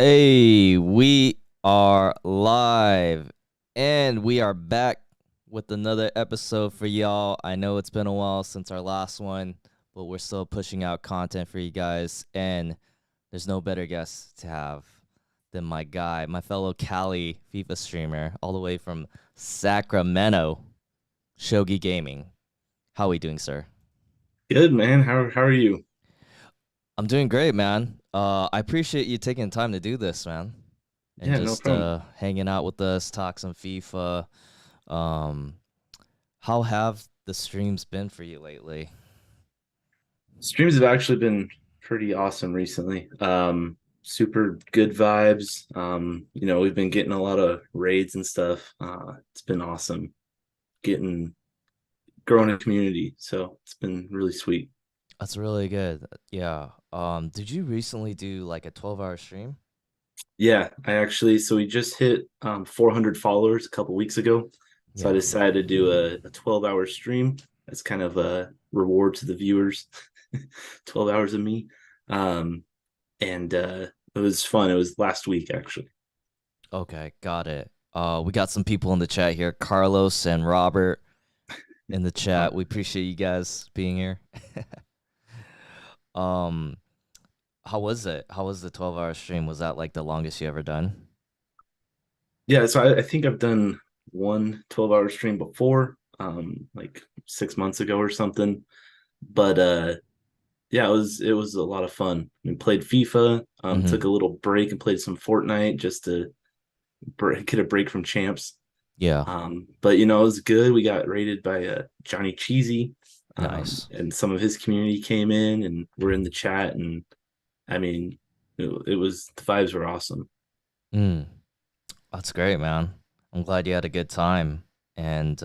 Hey, we are live and we are back with another episode for y'all. I know it's been a while since our last one, but we're still pushing out content for you guys. And there's no better guest to have than my guy, my fellow Cali FIFA streamer, all the way from Sacramento, Shogiegaming. How are we doing, sir? Good, man. How are you? I'm doing great, man. I appreciate you taking the time to do this, man, and Yeah, no just problem. hanging out with us, talk some FIFA. Um, how have the streams been for you lately? Streams have actually been pretty awesome recently. Super good vibes. We've been getting a lot of raids and stuff. It's been awesome getting growing a community. So it's been really sweet. That's really good. Yeah. Did you recently do like a 12-hour stream? Yeah, so we just hit 400 followers a couple weeks ago. So I Yeah. decided to do a 12-hour stream. That's kind of a reward to the viewers. 12 hours of me. Um, and It was fun. It was last week actually. Okay, got it. We got some people in the chat here, Carlos and Robert in the Uh, chat. We appreciate you guys being here. um, how was it? How was the 12-hour stream? Was that like the longest you ever done? yeah, so I think I've done one 12-hour stream before, like 6 months ago or something. But yeah, it was a lot of fun. We played FIFA, Mm-hmm. took a little break and played some Fortnite just to get a break from champs. Yeah. But it was good. We got rated by Johnny Cheesy, Nice. and some of his community came in and were in the chat, and I mean, it was the vibes were awesome. Mm. That's great, man. I'm glad you had a good time. And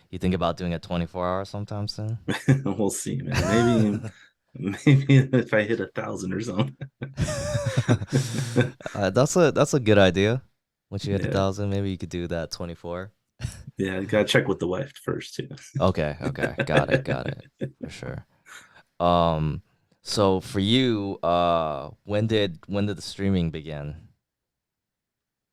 you think about doing a 24-hour sometime soon? We'll see, man. Maybe if I hit 1,000 or something. That's a good idea. Once you hit a Yeah, thousand, maybe you could do that 24. yeah. Gotta check with the wife first too. Okay, okay. Got it. For sure. Um, so for you, when did the streaming begin?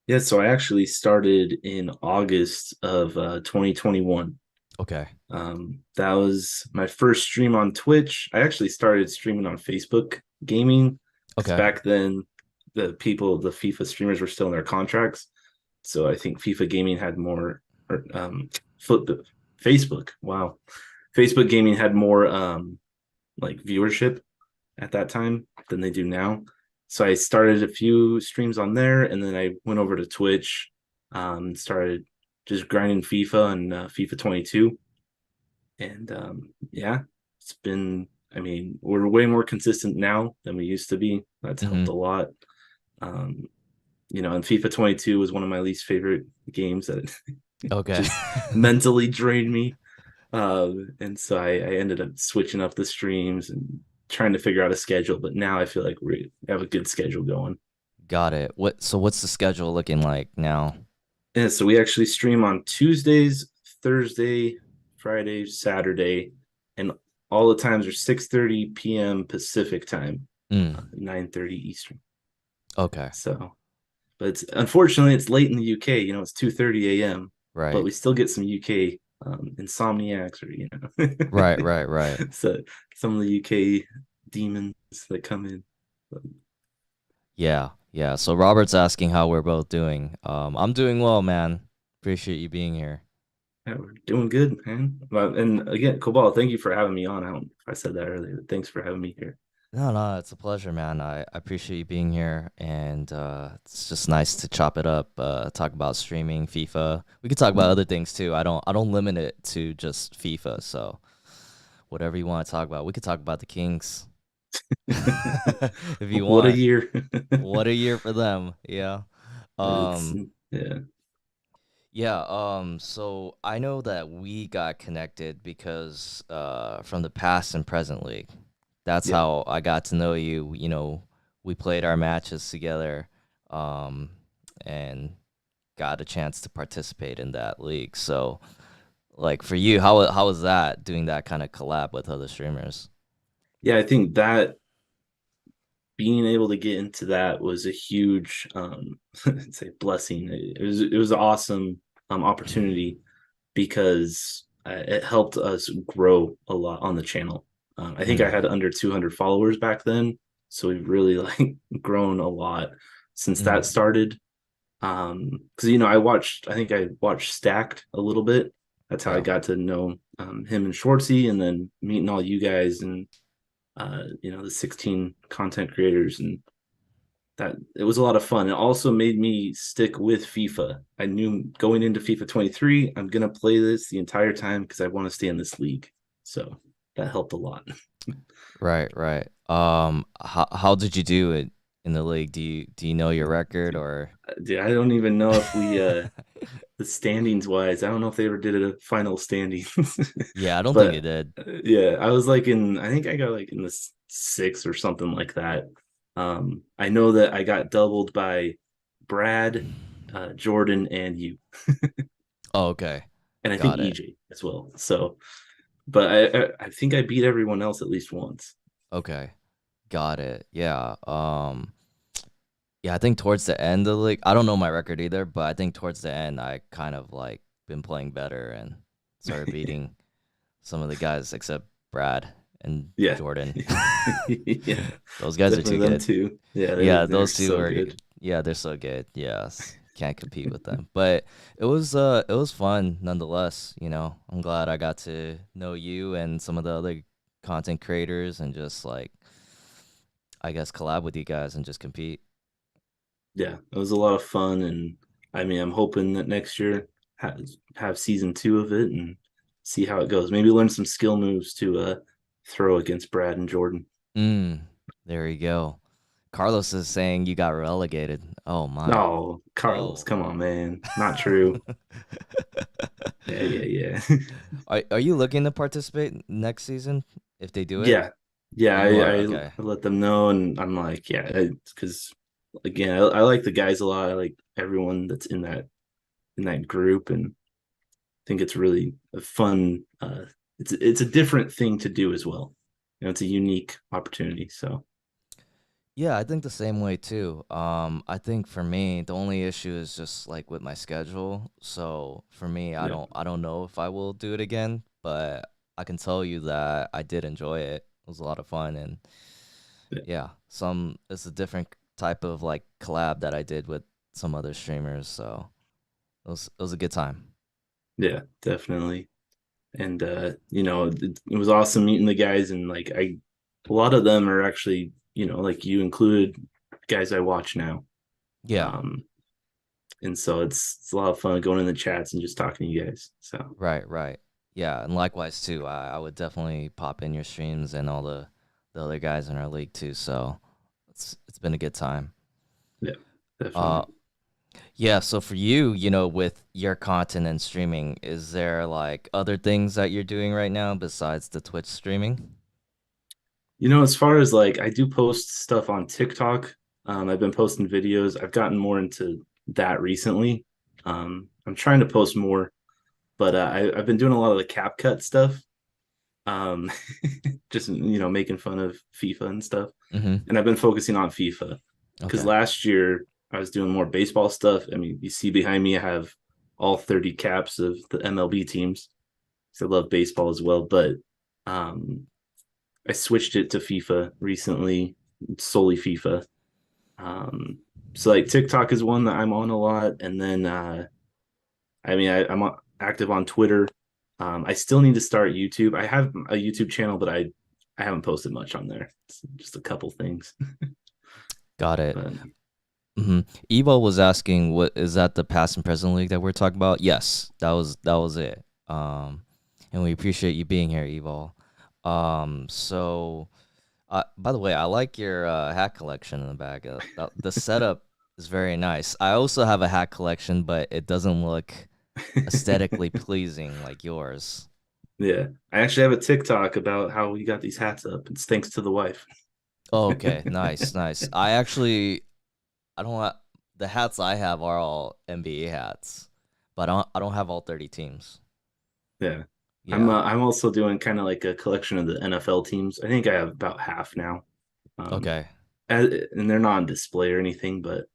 Yeah, so I actually started in August of 2021. Okay. That was my first stream on Twitch. I actually started streaming on Facebook gaming because Okay. back then the FIFA streamers were still in their contracts. So I think FIFA gaming had more, or foot Facebook. Wow, Facebook gaming had more like viewership at that time than they do now. So I started a few streams on there, and then I went over to Twitch, started just grinding FIFA and FIFA 22, and yeah, it's been. I mean, we're way more consistent now than we used to be. That's helped Mm-hmm. a lot. Um, and FIFA 22 was one of my least favorite games that Okay. just mentally drained me. And so I ended up switching up the streams and trying to figure out a schedule. But now I feel like we have a good schedule going. Got it. What's the schedule looking like now? And so we actually stream on Tuesdays, Thursday, Friday, Saturday, and all the times are 6:30 p.m. Pacific time, Mm. 9:30 Eastern. Okay. So, but unfortunately it's late in the UK. It's 2:30 a.m. But Right. we still get some UK insomniacs, or Right. so some of the UK demons that come in. But, Yeah, yeah. So Robert's asking how we're both doing. I'm doing well, man. Appreciate you being here. yeah, we're doing good, man. And again, Koballa, thank you for having me on. I don't know if I said that earlier, but thanks for having me here. No, it's a pleasure, man. I appreciate you being here, and it's just nice to chop it up, talk about streaming, FIFA. We could talk about other things too. I don't limit it to just FIFA. So whatever you want to talk about, we could talk about the Kings if you What a want. year. What a year for them. Yeah. It's Um, yeah. Yeah, so I know that we got connected because from the past and present league. That's Yep. how I got to know you. We played our matches together, um, and got a chance to participate in that league. So, like for you, how was that doing that kind of collab with other streamers? Yeah, I think that being able to get into that was a huge say blessing. It was an awesome opportunity because it helped us grow a lot on the channel. I think I Mm, had under 200 followers back then, so we've really like grown a lot since that mm, started. Because I think I watched Stacked a little bit. That's how I yeah. got to know him and Schwartzy, and then meeting all you guys and the 16 content creators, and that it was a lot of fun. It also made me stick with FIFA. I knew going into FIFA 23, I'm gonna play this the entire time because I want to stay in this league. So that helped a lot. Right, right. How did you do it in the league? Do you know your record Dude, or? dude, I don't even know if we the standings wise, I don't know if they ever did a final standings. Yeah, I don't think it But did. yeah, I was like I think I got like in the six or something like that. I know that I got doubled by Brad, Jordan, and you, Oh, okay. and I think Got it. EJ as well. So, but I think I beat everyone else at least once. Okay. Got it. Yeah. Yeah, I think towards the end of the league, I don't know my record either, but I think towards the end I kind of like been playing better and started beating some of the guys except Brad and Yeah, Jordan. yeah, Those guys are definitely too them good. too. Yeah, they're Yeah, they're those two so are good. yeah, they're so good. Yes. Can't compete with them. But it was fun nonetheless, you know. I'm glad I got to know you and some of the other content creators and just like I guess collab with you guys and just compete. Yeah, it was a lot of fun, and I mean, I'm hoping that next year have season two of it and see how it goes. Maybe learn some skill moves to throw against Brad and Jordan. Mm, there you go. Carlos is saying you got relegated. Oh my. No, Carlos, Oh. come on, man, not true. Yeah, yeah, yeah, Are you looking to participate next season if they do it? yeah, yeah. You are, I okay. let them know, and I'm like, yeah, because again, I like the guys a lot. I like everyone that's in that group, and think it's really a fun. It's a different thing to do as well. It's a unique opportunity. So Yeah, I think the same way too. I think for me, the only issue is just like with my schedule. So for me, yeah, I don't know if I will do it again, but I can tell you that I did enjoy it. It was a lot of fun and yeah, yeah, some it's a different type of like collab that I did with some other streamers, so it was a good time. yeah, definitely. And it was awesome meeting the guys, and like a lot of them are actually like you included guys I watch now. Yeah, Um, and so it's a lot of fun going in the chats and just talking to you guys. So right, right. Yeah, and likewise too. I would definitely pop in your streams and all the other guys in our league too. So it's been a good time. yeah, Uh, definitely. yeah. So for you, you know, with your content and streaming, is there like other things that you're doing right now besides the Twitch streaming? As far as like I do post stuff on TikTok. I've been posting videos. I've gotten more into that recently. I'm trying to post more, but I've been doing a lot of the cap cut stuff. Um, just making fun of FIFA and stuff. Mm-hmm. And I've been focusing on FIFA because Okay. last year I was doing more baseball stuff. I mean, you see behind me, I have all 30 caps of the MLB teams. So I love baseball as well, but um, I switched it to FIFA recently, solely FIFA. Um, so like TikTok is one that I'm on a lot, and then I'm active on Twitter. I still need to start YouTube. I have a YouTube channel, but I haven't posted much on there. It's just a couple things. Got it. But Mm-hmm. Evo was asking, "What is that? The past and present league that we're talking about?" Yes, that was it. And we appreciate you being here, Evo. So by the way, I like your hat collection in the back. The setup is very nice. I also have a hat collection, but it doesn't look aesthetically pleasing like yours. yeah, I actually have a TikTok about how we got these hats up. It's thanks to the wife. Oh, okay, nice, nice. I don't have, the hats I have are all NBA hats, but I don't have all 30 teams. Yeah. Yeah. I'm also doing kind of like a collection of the NFL teams. I think I have about half now. Um, Okay. and they're not on display or anything, but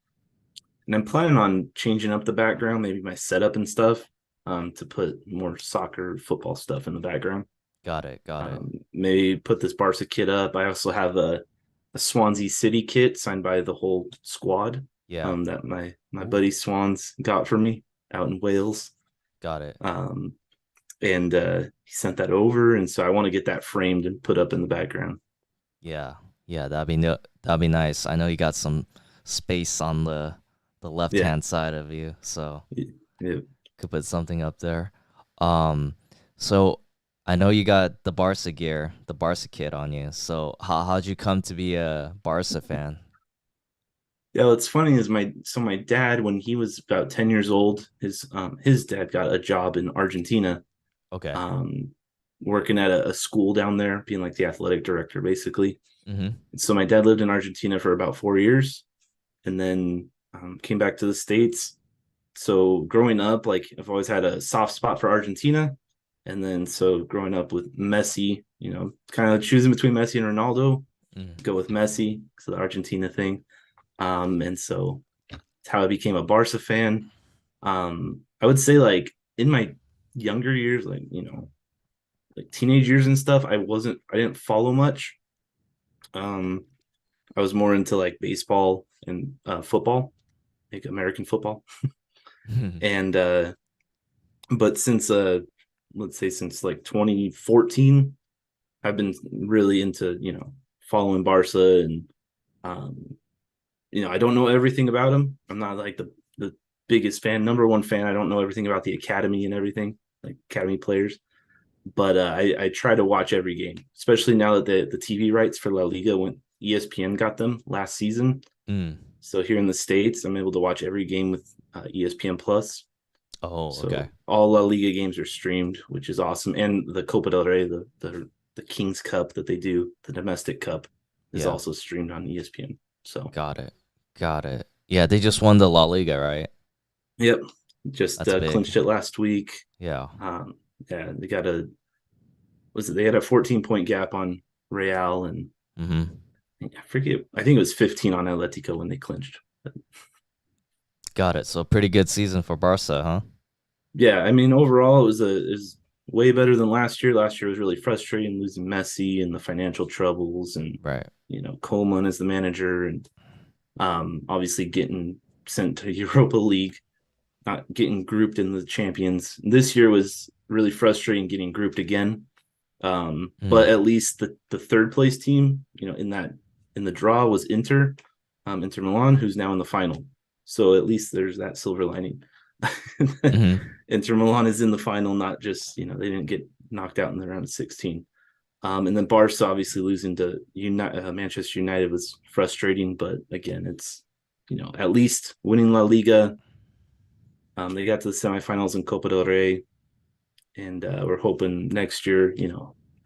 and I'm planning on changing up the background, maybe my setup and stuff, to put more soccer, football stuff in the background. Got it. Got it. Maybe put this Barca kit up. I also have a Swansea City kit signed by the whole squad, Yeah. that my Ooh, buddy Swans got for me out in Wales. got it. Um, and he sent that over, and so I want to get that framed and put up in the background. Yeah. Yeah, that'd be nice. I know you got some space on the Yeah, left-hand side of you, so yeah. could put something up there. Um, so I know you got the Barca gear, the Barca kit on you. So how'd you come to be a Barca fan? Yeah, what's funny is my dad, when he was about 10 years old, his dad got a job in Argentina, Okay. um, working at a school down there, being like the athletic director, basically. Mm-hmm. And so my dad lived in Argentina for about 4 years, and then came back to the States. So growing up, like I've always had a soft spot for Argentina, and then so growing up with Messi, kind of choosing between Messi and Ronaldo, Mm. go with Messi, so the Argentina thing. And so it's how I became a Barca fan. I would say like in my younger years, like like teenage years and stuff, I didn't follow much. Um, I was more into like baseball and football, like American football. And but since let's say since like 2014, I've been really into, following Barca, and um I don't know everything about him. I'm not like the biggest fan, number one fan. I don't know everything about the academy and everything, like academy players. But I try to watch every game, especially now that the TV rights for La Liga, when ESPN got them last season. Mm. So here in the States, I'm able to watch every game with ESPN Plus. Oh, okay. So all La Liga games are streamed, which is awesome. And the Copa del Rey, the King's Cup that they do, the domestic cup, is Yeah. also streamed on ESPN. So Got it. Got it. Yeah, they just won the La Liga, right? yep, just That's big. clinched it last week. Yeah. Um, yeah, they got a was it they had a 14-point gap on Real, and Mm-hmm. I forget, I think it was 15 on Atletico when they clinched. But Got it. So pretty good season for Barca, huh? yeah, I mean overall it was way better than last year. Last year was really frustrating, losing Messi and the financial troubles, and Right. Coleman as the manager, and obviously getting sent to Europa League, not getting grouped in the champions. This year was really frustrating getting grouped again. But Mm. at least the third place team, in the draw was Inter Milan, who's now in the final. So at least there's that silver lining. Mm-hmm. Inter Milan is in the final, not just they didn't get knocked out in the round of 16. And then Barca obviously losing to Manchester United was frustrating, but again, it's at least winning La Liga. They got to the semifinals in Copa del Rey, and we're hoping next year,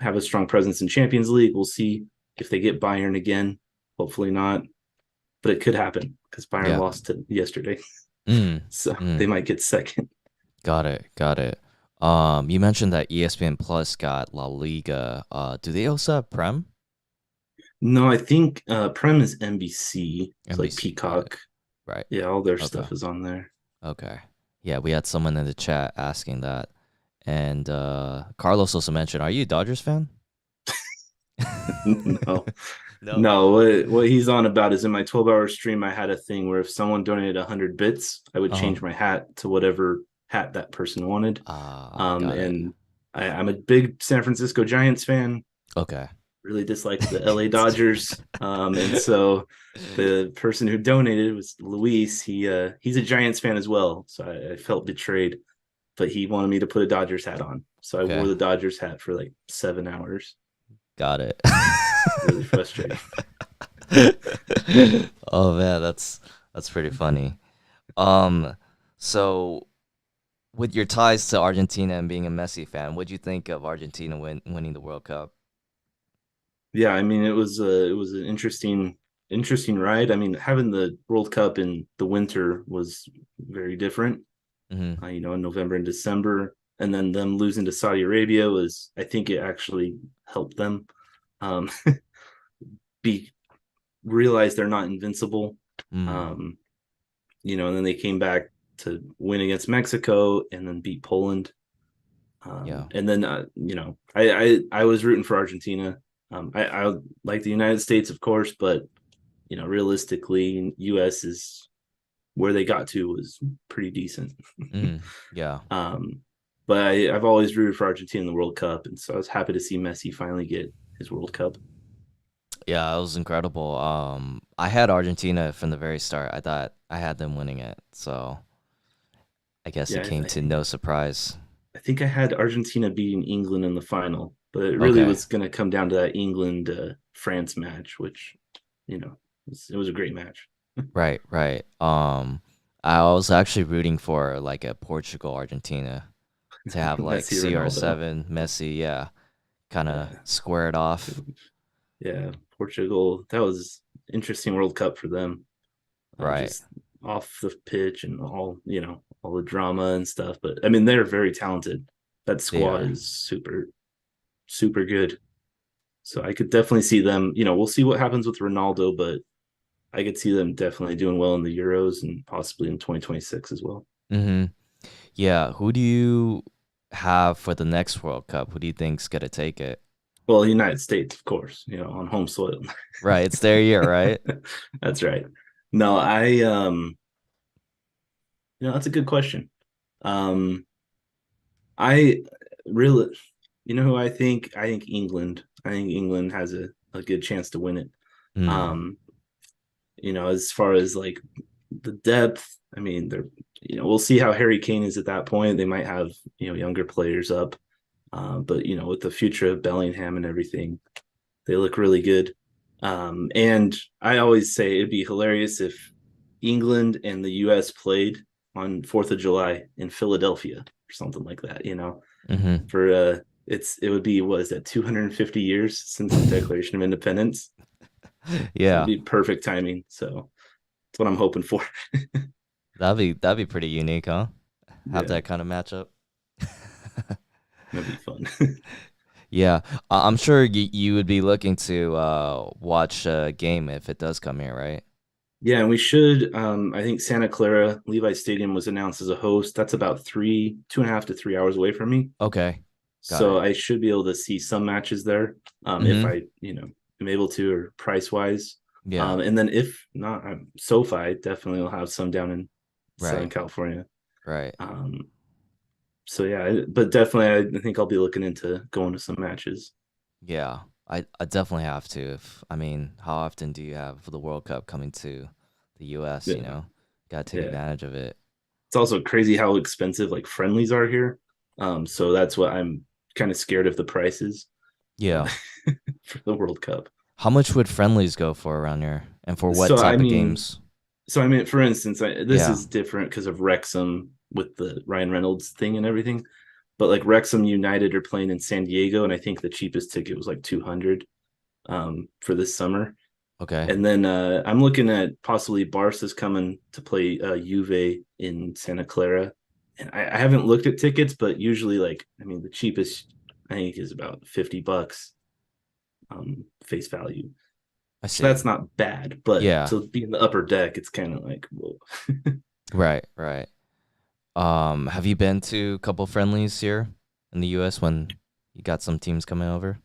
have a strong presence in Champions League. We'll see if they get Bayern again. Hopefully not, but it could happen because Bayern Yeah. lost to yesterday, Mm. so they Mm. might get second. Got it. Got it. You mentioned that ESPN Plus got La Liga. Do they also have Prem? No, I think Prem is NBC. It's like NBC. Got it. Peacock. Right. Yeah, all their Okay. stuff is on there. Okay. Yeah, we had someone in the chat asking that. And Carlos also mentioned, are you a Dodgers fan? No, No. no. What he's on about is in my 12-hour stream, I had a thing where if someone donated 100 bits, I would Uh-huh. change my hat to whatever hat that person wanted. Got it. And I'm a big San Francisco Giants fan. Okay. Really dislike the LA Dodgers. And so the person who donated was Luis. He's a Giants fan as well. So I felt betrayed, but he wanted me to put a Dodgers hat on. So I Okay. wore the Dodgers hat for like 7 hours. Got it. Really frustrating. Oh man, that's pretty funny. Um, so with your ties to Argentina and being a Messi fan, what'd you think of Argentina winning the World Cup? Yeah, I mean it was an interesting ride. I mean, having the World Cup in the winter was very different. Hmm. In November and December, and then them losing to Saudi Arabia I think it actually helped them, um, be realized they're not invincible. Mm, Um, and then they came back to win against Mexico and then beat Poland. yeah. And then I was rooting for Argentina. I like the United States, of course, but realistically, U.S. is where they got to was pretty decent. Mm, yeah. um, but I've always rooted for Argentina in the World Cup, and so I was happy to see Messi finally get his World Cup. Yeah, it was incredible. I had Argentina from the very start. I thought I had them winning it, so I guess it Yeah, came to no surprise. I think I had Argentina beating England in the final, but it really Okay. was going to come down to that England France match, which it was a great match. Right, right. I was actually rooting for like a Portugal Argentina to have like Messi, Ronaldo. CR7, Messi, yeah, kind of Yeah, square it off. yeah, Portugal. That was interesting World Cup for them. Right. Just off the pitch and all the drama and stuff. But I mean, they're very talented. That They squad are. is super, super good. So I could definitely see them. We'll see what happens with Ronaldo, but I could see them definitely doing well in the Euros and possibly in 2026 as well. Mm-hmm. Yeah. Who do you have for the next World Cup? Who do you think's gonna take it? Well, the United States, of course, on home soil. Right. It's their year, right? That's right. No, that's a good question. Um, I really, who I think? I think England. I think England has a good chance to win it. Mm. Um, as far as like the depth, I mean, we'll see how Harry Kane is at that point. They might have, younger players up. But with the future of Bellingham and everything, they look really good. And I always say it'd be hilarious if England and the US played on 4th of July in Philadelphia or something like that, Mm-hmm. for it would be, what is that, 250 years since the Declaration of Independence. So it'd Yeah. be perfect timing. So that's what I'm hoping for. That'd be pretty unique, huh? Have Yeah, that kind of matchup. that'd be fun. Yeah, I'm sure you would be looking to watch a game if it does come here, right? Yeah, and we should. I think Santa Clara Levi Stadium was announced as a host. That's about 2.5 to 3 hours away from me. Okay, got So it. I should be able to see some matches there, if Mm-hmm. I, am able to, or price wise. Yeah, And then if not, SoFi definitely will have some down in Southern right, California. right. Um, so yeah, but definitely, I think I'll be looking into going to some matches. Yeah, I definitely have to. If I mean, how often do you have the World Cup coming to the U.S., Yeah, Gotta take yeah. advantage of it. It's also crazy how expensive like friendlies are here. So that's what I'm kind of scared of, the prices uh, Yeah. for the World Cup. How much would friendlies go for around here, and for what So I type of mean, games? for instance, this Yeah. is different because of Wrexham with the Ryan Reynolds thing and everything. But like Wrexham United are playing in San Diego, and I think the cheapest ticket was like 200 for this summer. Okay. And then I'm looking at possibly Barca's coming to play Juve in Santa Clara. And I haven't looked at tickets, but usually, like, I mean, the cheapest I think is about $50 face value. I So see. that's not bad, but Yeah. to be in the upper deck, it's kind of like, whoa. Right. Right. Have you been to a couple friendlies here in the U.S. when you got some teams coming over?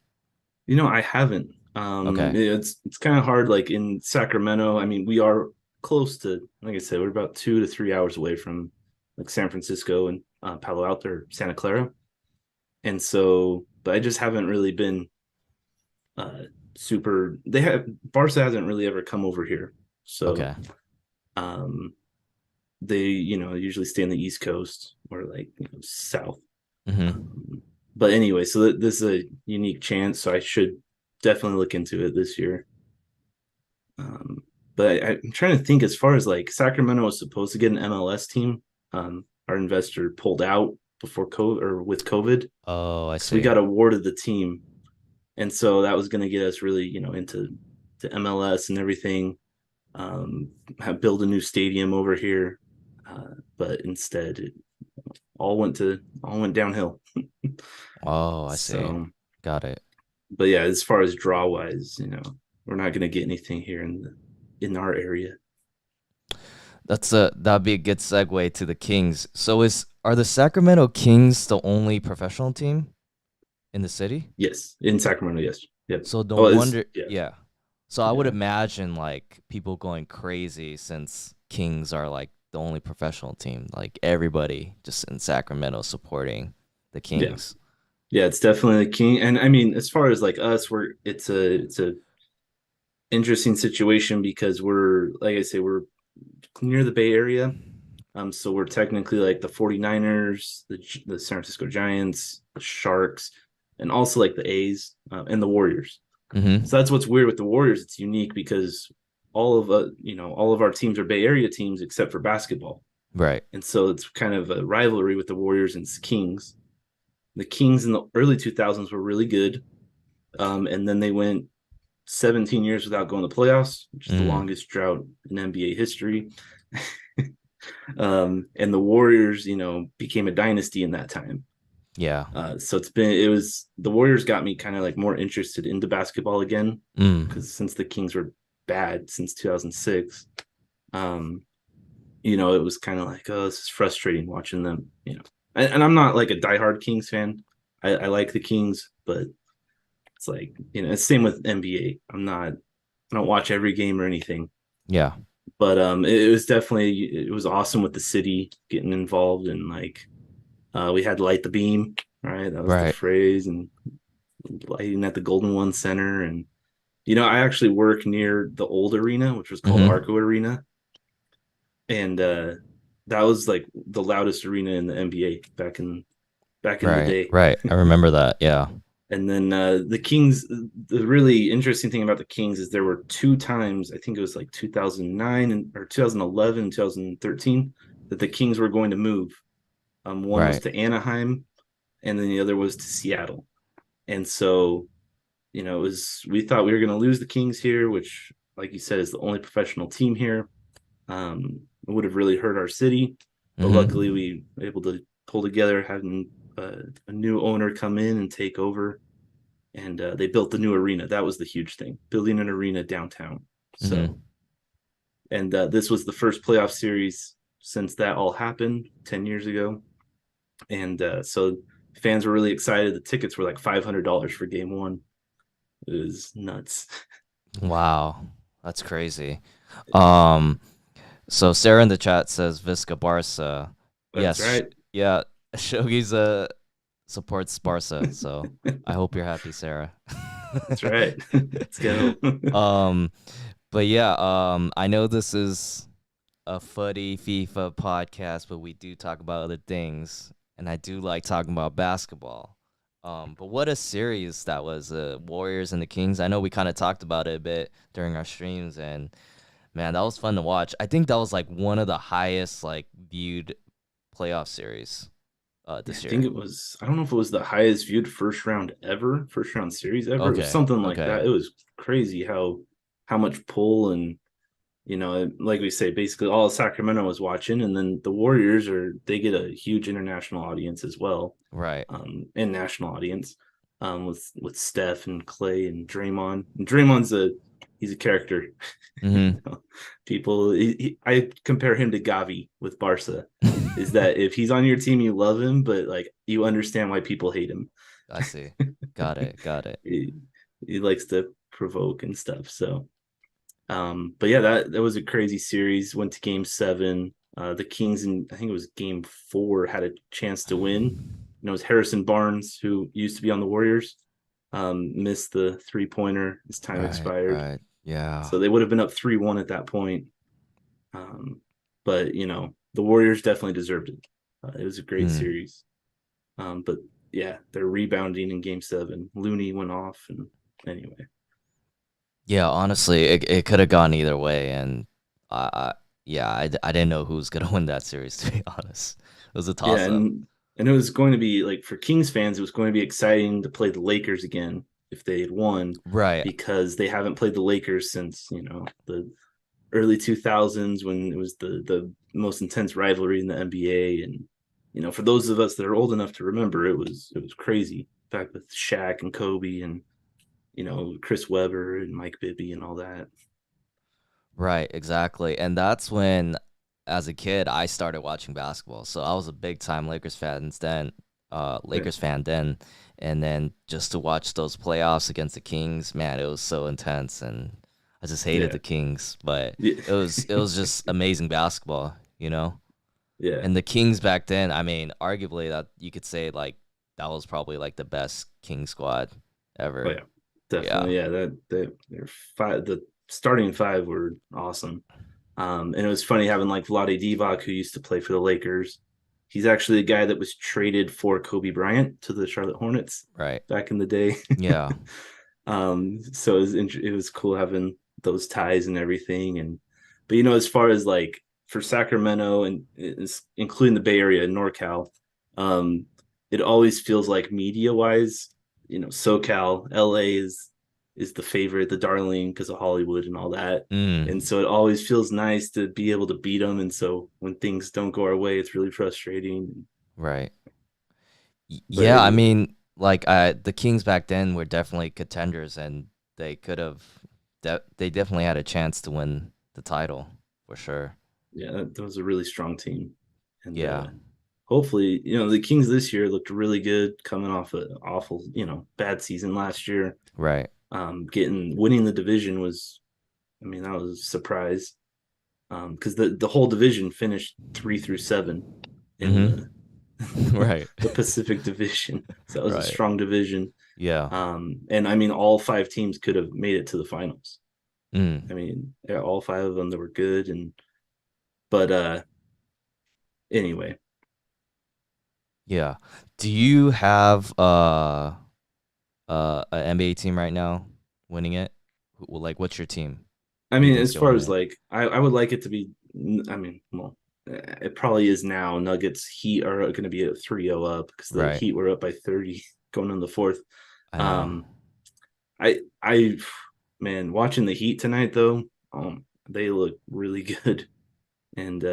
I haven't. Okay. It's kind of hard. Like in Sacramento, I mean, we are close to, like I said, we're about 2 to 3 hours away from like San Francisco and Palo Alto or Santa Clara, and so, but I just haven't really been uh super. They have Barca hasn't really ever come over here, so Okay. um they usually stay in the East Coast or like south. Mm-hmm. Um, but anyway, so this is a unique chance, so I should definitely look into it this year. But I'm trying to think, as far as like Sacramento was supposed to get an MLS team. Our investor pulled out before COVID or with COVID, Oh, I because we see. got awarded the team, and so that was going to get us really into the MLS and everything. Have build a new stadium over here, but instead it all went downhill. Oh, I see. So, Got it. but yeah, as far as draw wise, we're not going to get anything here in our area. That'd be a good segue to the Kings. So are the Sacramento Kings the only professional team in the city? Yes, in Sacramento. Yes. Yep. So no Oh, it's wonder, yeah, yeah. So I would yeah, imagine like people going crazy since Kings are like the only professional team. Like everybody just in Sacramento supporting the yeah, Kings. yeah. It's definitely the king. And I mean, as far as like us, it's a interesting situation because we're like I say, we're near the Bay Area. So we're technically like the 49ers, the San Francisco Giants, the Sharks, and also like the A's and the Warriors. Mm-hmm. So that's what's weird with the Warriors. It's unique because all of our teams are Bay Area teams except for basketball, Right. and so it's kind of a rivalry with the Warriors and Kings. The Kings in the early 2000s were really good, and then they went 17 years without going to playoffs, which is the Mm. longest drought in NBA history. And the Warriors, became a dynasty in that time. Yeah. So it was the Warriors got me kind of like more interested into basketball again Mm. because since the Kings were bad since 2006, um, it was kind of like, oh, this is frustrating watching them. And I'm not like a diehard Kings fan. I like the Kings, but it's like, it's same with NBA. I don't watch every game or anything, Yeah. but it was awesome with the city getting involved and like we had light the beam, right? That was the Right. phrase, and lighting at the Golden One Center. And I actually work near the old arena, which was called Mm-hmm. Arco Arena, and that was like the loudest arena in the NBA back in the Right. day. Right. I remember that. Yeah. And then the Kings, the really interesting thing about the Kings is there were two times, I think it was like 2009 or 2011 and 2013, that the Kings were going to move. One was Right. to Anaheim, and then the other was to Seattle. And so, we thought we were going to lose the Kings here, which, like you said, is the only professional team here. It would have really hurt our city, but luckily Mm-hmm. we were able to pull together, having a new owner come in and take over, and they built the new arena. That was the huge thing, building an arena downtown. Mm-hmm. So, and this was the first playoff series since that all happened 10 years ago, and so fans were really excited. The tickets were like $500 for game one. It was nuts. Wow. That's crazy. Um, so Sarah in the chat says Visca Barca. That's Yes, right. yeah. Shogi's supports Barca, so I hope you're happy, Sarah. That's right. Let's go. um, but yeah, I know this is a footy FIFA podcast, but we do talk about other things, and I do like talking about basketball. But what a series that was, Warriors and the Kings. I know we kind of talked about it a bit during our streams, and man, that was fun to watch. I think that was like one of the highest like viewed playoff series Yeah, I this think year. it was, I don't know if it was the highest viewed first round ever, first round series ever. It was Okay, something like okay, that. It was crazy how much pull, and like we say, basically all of Sacramento was watching, and then the Warriors they get a huge international audience as well, right. and national audience, with Steph and Clay and Draymond. And Draymond's he's a character. Mm-hmm. People, I compare him to Gavi with Barca. Is that if he's on your team, you love him, but like you understand why people hate him. I see. Got it. Got it. he, he likes to provoke and stuff. So, but yeah, that was a crazy series. Went to game seven. The Kings, in I think it was game four, had a chance to win. It was Harrison Barnes, who used to be on the Warriors, missed the 3-pointer. His time Right. expired. Right. Yeah. So they would have been up 3-1 at that point. Um, but the Warriors definitely deserved it. It was a great Mm. series. But yeah, they're rebounding in game seven. Looney went off, and anyway. Yeah, honestly, it could have gone either way, and I yeah, I didn't know who was gonna win that series, to be honest. It was a Yeah, toss up. and it was going to be like, for Kings fans, it was going to be exciting to play the Lakers again if they had won, Right. because they haven't played the Lakers since the early 2000s, when it was the most intense rivalry in the NBA. And for those of us that are old enough to remember, it was crazy back with Shaq and Kobe. And Chris Webber and Mike Bibby and all that. Right, exactly. And that's when, as a kid, I started watching basketball. So I was a big time Yeah, Lakers fan then. And then just to watch those playoffs against the Kings, man, it was so intense. And I just hated yeah, the Kings, but yeah, it was just amazing basketball, you know? yeah. And the Kings back then, I mean, arguably that you could say like that was probably like the best King squad Oh ever. yeah, Yeah, definitely. Yeah, that they're five. The starting five were awesome. And it was funny having like Vlade Divac, who used to play for the Lakers. He's actually the guy that was traded for Kobe Bryant to the Charlotte Hornets right. back in the day. Yeah, So it was cool having those ties and everything. But as far as like for Sacramento and including the Bay Area and NorCal, um, it always feels like media wise, SoCal, LA is the favorite, the darling because of Hollywood and all that. And mm, so it always feels nice to be able to beat them. And so when things don't go our way, it's really frustrating. right. But Yeah, I mean, like the Kings back then were definitely contenders, and they could have, they definitely had a chance to win the title for sure. yeah, that was a really strong team. And Yeah, hopefully, the Kings this year looked really good coming off an awful, bad season last year. right. Winning the division was, I mean, that was a surprise. Because the whole division finished 3 through 7 in Mm-hmm. the Right, the Pacific Division. So that was a right. strong division. Yeah. And I mean, all five teams could have made it to the finals. I Mm, mean, yeah, all five of them that were good. But anyway, yeah. Do you have an NBA team right now winning it? Like, what's your team? I Who do you mean, think's as gonna far win as it? like, I would like it to be. I mean, well, it probably is now. Nuggets Heat are going to be at 3-0 up because the Right. Heat were up by 30 going on the fourth. I know. Um, I man, watching the Heat tonight though, they look really good. And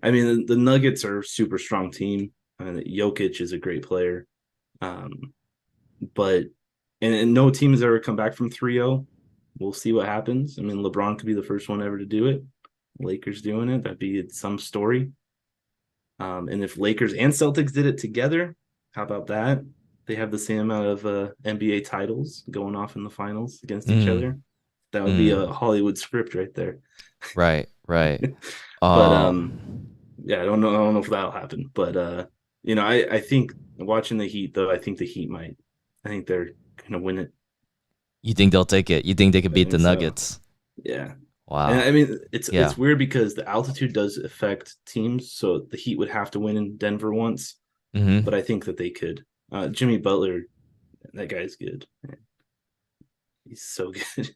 I mean, the Nuggets are a super strong team. Jokic is a great player. Um, but and no team has ever come back from 3-0. We'll see what happens. I mean, LeBron could be the first one ever to do it. Lakers doing it, that'd be some story. And if Lakers and Celtics did it together, how about that? They have the same amount of NBA titles going off in the finals against each Mm, other. That would be a mm. Hollywood script right there. Right, right. But Um, yeah, I don't know if that'll happen. But I think watching the Heat though, I think the Heat might. I think they're gonna win it. you think they'll take it? You think they could I beat the think so. Nuggets? Yeah. And I Wow. mean, it's Yeah. weird because the altitude does affect teams. So the Heat would have to win in Denver once, but Mm-hmm. I think that they could. Jimmy Butler, that guy's good. He's so good.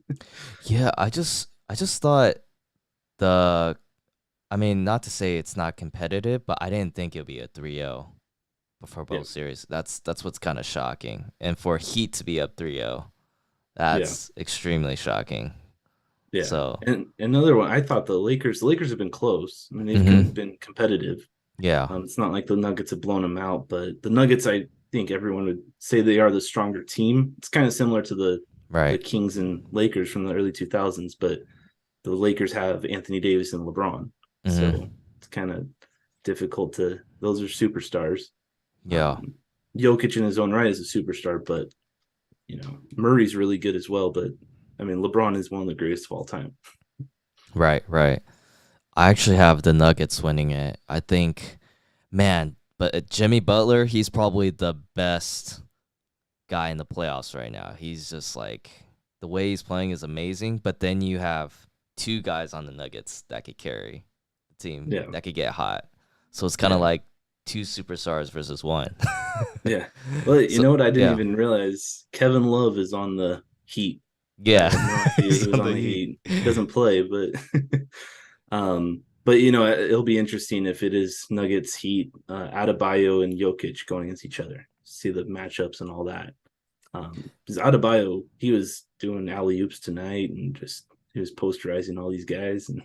Yeah, I just thought the I mean, not to say it's not competitive, but I didn't think it'd be a 3-0 before Yeah, both series. That's what's kind of shocking. And for Heat to be up 3-0, yeah, that's extremely shocking. yeah. So, And another one, I thought the Lakers have been close. I mean, they've mm-hmm. been competitive. Yeah, It's not like the Nuggets have blown them out, but the Nuggets, I think everyone would say they are the stronger team. It's kind of similar to the right. Kings and Lakers from the early 2000s, but the Lakers have Anthony Davis and LeBron, Mm-hmm. so it's kind of difficult to. Those are superstars. Yeah, Um, Jokic in his own right is a superstar, but Murray's really good as well. But I mean, LeBron is one of the greatest of all time. right, right. I actually have the Nuggets winning it. I think, man, but Jimmy Butler, he's probably the best guy in the playoffs right now. He's just like the way he's playing is amazing. But then you have two guys on the Nuggets that could carry the team Yeah, that could get hot. So it's kind of yeah, like two superstars versus one. yeah. Well, you So know what? I didn't yeah, even realize Kevin Love is on the Heat. I yeah, had no idea he he's was on on the the Heat. Heat. He doesn't play, but but it'll be interesting if it is Nuggets Heat, Adebayo and Jokic going against each other. See the matchups and all that. Because Adebayo, he was doing alley oops tonight and just he was posterizing all these guys, and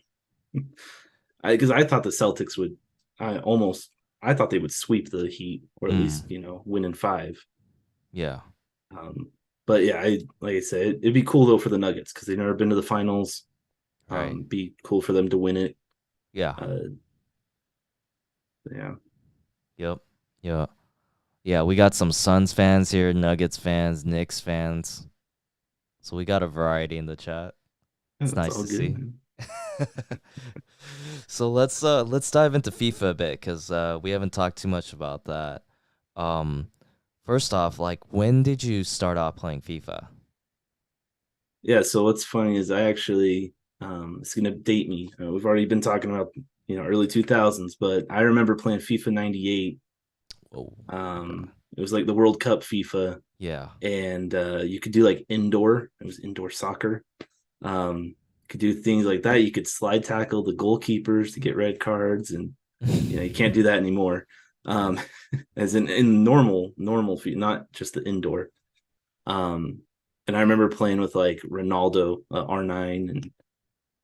because I thought the Celtics would, I thought they would sweep the Heat or at least Mm, win in five. yeah, Um, But yeah, I like I said, it'd be cool though for the Nuggets because they've never been to the finals. Right. Be cool for them to win it. Yeah. Uh, yeah, Yep. Yeah. Yeah, we got some Suns fans here, Nuggets fans, Knicks fans. So we got a variety in the chat. It's it's nice all to good, see. man. So let's dive into FIFA a bit because we haven't talked too much about that. Um, First off, like when did you start off playing FIFA? Yeah. So what's funny is I actually it's gonna date me. We've already been talking about early 2000s, but I remember playing FIFA 98. Oh, okay. It was like the World Cup FIFA, Yeah. and you could do like indoor. It was indoor soccer. You could do things like that. You could slide tackle the goalkeepers to get red cards, and you can't do that anymore. Um, as in normal FIFA, not just the indoor. Um, and I remember playing with like Ronaldo, R9,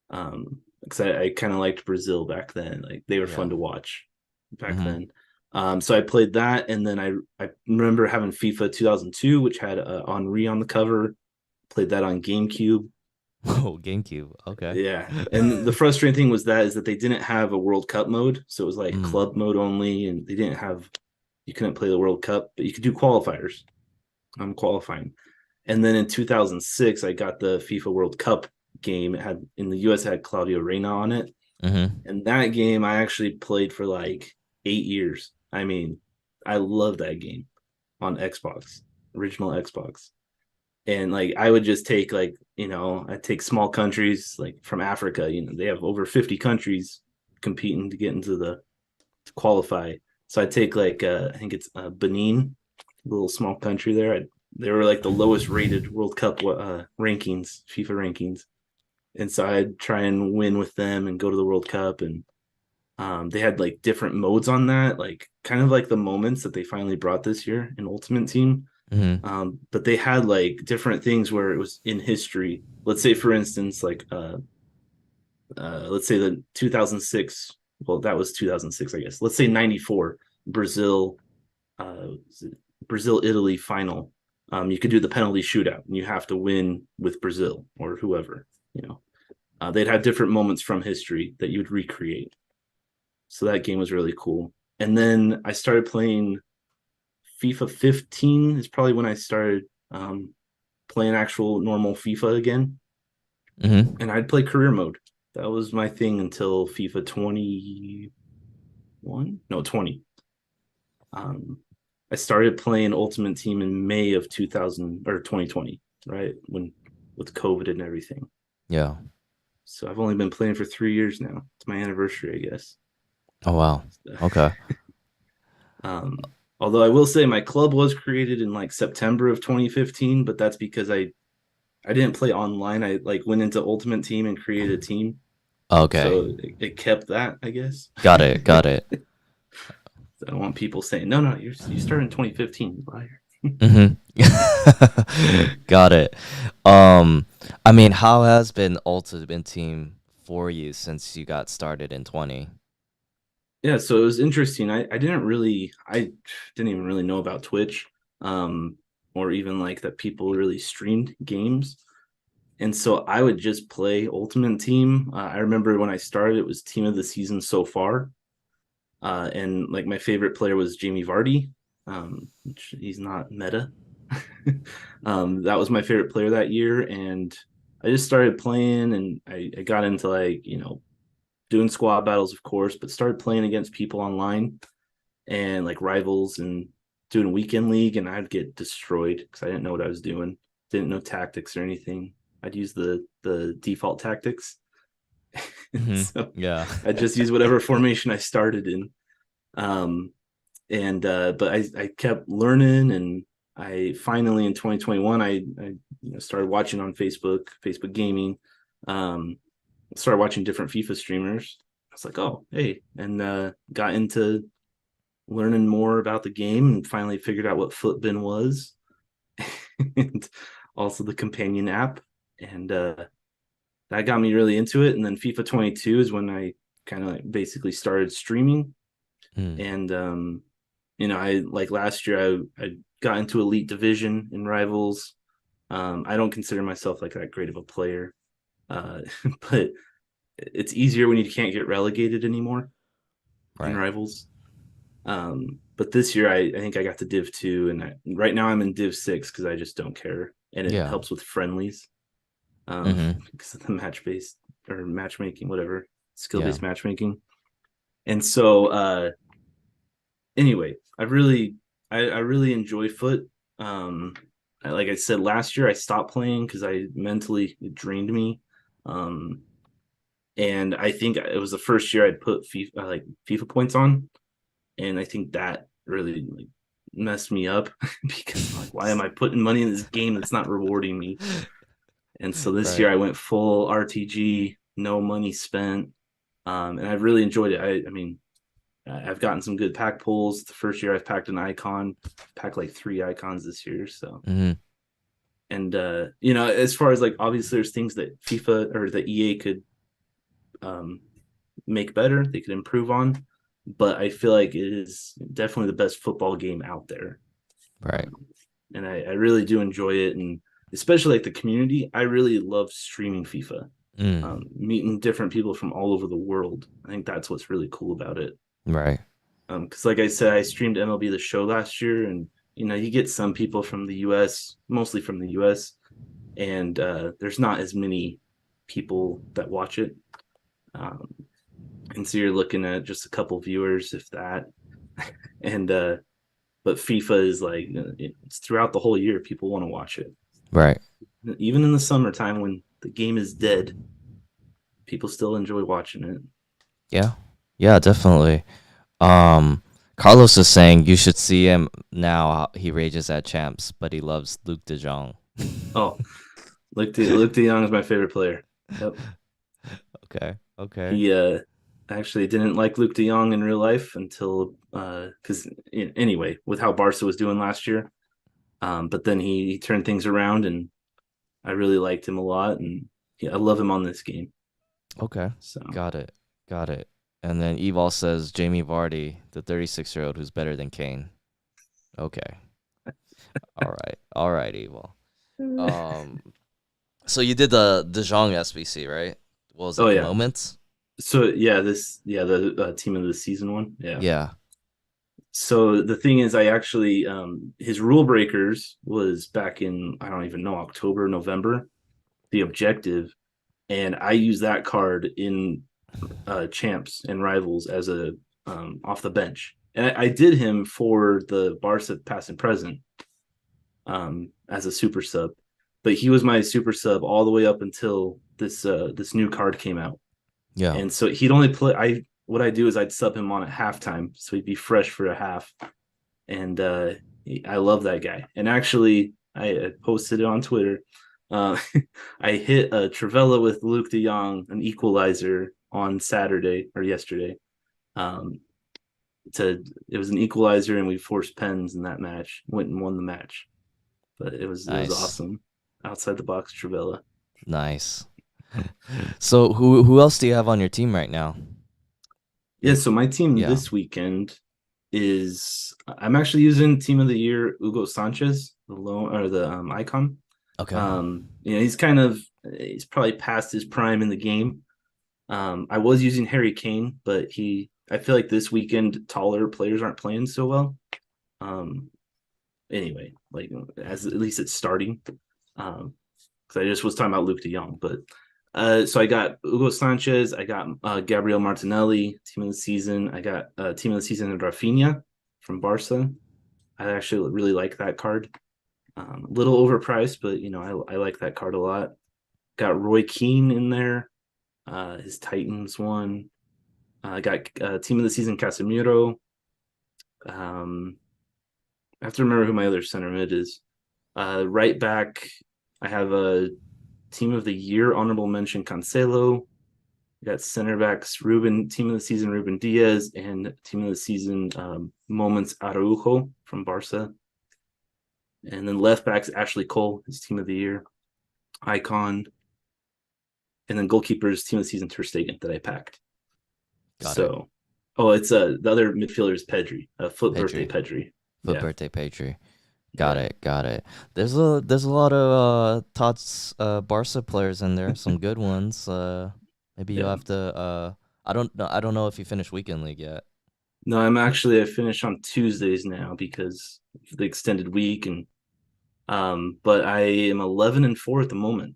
and because I kind of liked Brazil back then. Like they were Yeah. fun to watch back Mm-hmm. then. So I played that, and then I remember having FIFA 2002, which had Henri on the cover. Played that on GameCube. Oh, GameCube. Okay. Yeah, and the frustrating thing was that is that they didn't have a World Cup mode, so it was like Mm. club mode only, and they didn't have you couldn't play the World Cup, but you could do qualifiers. I'm qualifying. And then in 2006, I got the FIFA World Cup game. It had in the US it had Claudio Reyna on it. Mm-hmm. And that game I actually played for like 8 years. I mean, I love that game on Xbox, original Xbox. And like I would just take like, I'd take small countries like from Africa, they have over 50 countries competing to get into the to qualify. So I take like I think it's Benin, a little small country there. They were like the lowest rated World Cup rankings, FIFA rankings, and so I'd try and win with them and go to the World Cup. And they had like different modes on that, like kind of like the moments that they finally brought this year in Ultimate Team. Mm-hmm. But they had like different things where it was in history. Let's say, for instance, like let's say the 2006. Well, that was 2006, I guess. Let's say 94 Brazil, uh, Brazil Italy final. You could do the penalty shootout, and you have to win with Brazil or whoever. They'd have different moments from history that you'd recreate. So that game was really cool. And then I started playing FIFA 15. Is probably when I started playing actual normal FIFA again, Mm-hmm. and I'd play career mode. That was my thing until FIFA 21, no 20. Um, I started playing Ultimate Team in May of 2000 or 2020, right when with COVID and everything. Yeah. So I've only been playing for 3 years now. It's my anniversary, I guess. Oh wow. Okay. um, although I will say my club was created in like September of 2015, but that's because I didn't play online. I like went into Ultimate Team and created a team, Okay. so it kept that, I guess. Got it. Got it. I don't want people saying, "No, no, you started in 2015, you liar." Mm-hmm. Got it. I mean, how has been Ultimate Team for you since you got started in 20? Yeah, so it was interesting. I didn't even really know about Twitch, um, or even like that people really streamed games. And so I would just play Ultimate Team. I remember when I started, it was Team of the Season so far. And like my favorite player was Jamie Vardy. Which he's not meta. That was my favorite player that year. And I just started playing, and I got into like, doing squad battles, of course, but started playing against people online and like rivals and doing weekend league, and I'd get destroyed because I didn't know what I was doing, didn't know tactics or anything. I'd use the default tactics. Mm-hmm. So Yeah. I just use whatever formation I started in. Um, and but I kept learning, and I finally in 2021 I started watching on Facebook Gaming. Um, started watching different FIFA streamers. I was like, oh, hey, and got into learning more about the game, and finally figured out what Footbin was, and also the companion app, and that got me really into it. And then FIFA 22 is when I kind of like basically started streaming, Mm. and I like last year I got into Elite Division in Rivals. I don't consider myself like that great of a player, uh, but it's easier when you can't get relegated anymore in Right. rivals. But this year, I think I got to Div 2, and right now I'm in Div 6 because I just don't care, and it Yeah. helps with friendlies Mm-hmm. because of the match based or matchmaking, whatever skill Yeah. based matchmaking. And so, anyway, I really enjoy foot. Um, like I said last year, I stopped playing because I mentally it drained me. Um, and I think it was the first year I'd put FIFA points on, and I think that really like messed me up because I'm like, why am I putting money in this game that's not rewarding me? And so this year Right. I went full RTG, no money spent, and I've really enjoyed it. I mean, I've gotten some good pack pulls. The first year I've packed an icon, packed like 3 icons this year. So, Mm-hmm. and as far as like obviously there's things that FIFA or the EA could um, make better, they could improve on, but I feel like it is definitely the best football game out there. Right. Um, and I really do enjoy it, and especially like the community. I really love streaming FIFA, Mm. meeting different people from all over the world. I think that's what's really cool about it. Right. Because like I said, I streamed MLB The Show last year, and you get some people from the U.S., mostly from the U.S., and there's not as many people that watch it, um, and so you're looking at just a couple viewers, if that. And but FIFA is like it's throughout the whole year. People want to watch it, Right. even in the summertime when the game is dead. People still enjoy watching it. Yeah. Yeah, definitely. Um, Carlos is saying you should see him now. He rages at champs, but he loves Luke De Jong. Oh, Luke De Jong is my favorite player. Yep. Okay. Okay. He actually didn't like Luke De Jong in real life until because anyway, with how Barca was doing last year. But then he turned things around, and I really liked him a lot, and I love him on this game. Okay. So Got it. Got it. And then Evil says Jamie Vardy, the 36-year-old who's better than Kane. Okay. All right. All right, Evil. Um, so you did the De Jong SBC, right? What was oh it, the yeah, moments? so yeah, the team of the season one, yeah. Yeah. So the thing is, I actually his rule breakers was back in I don't even know October, November, the objective, and I used that card in champs and rivals as a off the bench, and I did him for the Barca past and present as a super sub, but he was my super sub all the way up until this new card came out, Yeah. and so he'd only play. I What I do is I'd sub him on at halftime, so he'd be fresh for a half, and I love that guy. And actually, I posted it on Twitter. Uh, I hit a Travella with Luke De Jong, an equalizer on Saturday or yesterday. Um, it was an equalizer, and we forced pens in that match. Went and won the match, but it was Nice. awesome. Outside the box Travella. Nice. So who else do you have on your team right now? Yeah, so my team Yeah. this weekend is I'm actually using team of the year Hugo Sanchez, the loan or the icon. Okay. He's probably past his prime in the game. I was using Harry Kane, but I feel like this weekend taller players aren't playing so well. Um, anyway, like as at least it's starting. Because I just was talking about Luke De Jong, but so I got Hugo Sanchez, I got Gabriel Martinelli, team of the season. I got team of the season Rafinha from Barca. I actually really like that card. A little overpriced, but I like that card a lot. Got Roy Keane in there. His Titans one. I got team of the season Casemiro. Um, I have to remember who my other center mid is. Right back, I have a team of the year honorable mention Cancelo. I got center backs team of the season Ruben Diaz, and team of the season moments Araujo from Barca. And then left backs Ashley Cole, his team of the year icon. And then goalkeepers team of the season Ter Stegen that I packed. Got it. So, it's the other midfielder is Pedri, foot birthday Pedri. Pedri. Foot Yeah, birthday Pedri. Got Yeah, it, got it. There's a lot of Tots Barca players in there, some good ones. Maybe you'll yeah. have to I don't know if you finished weekend league yet. No, I finish on Tuesdays now because of the extended week and but I am 11-4 at the moment,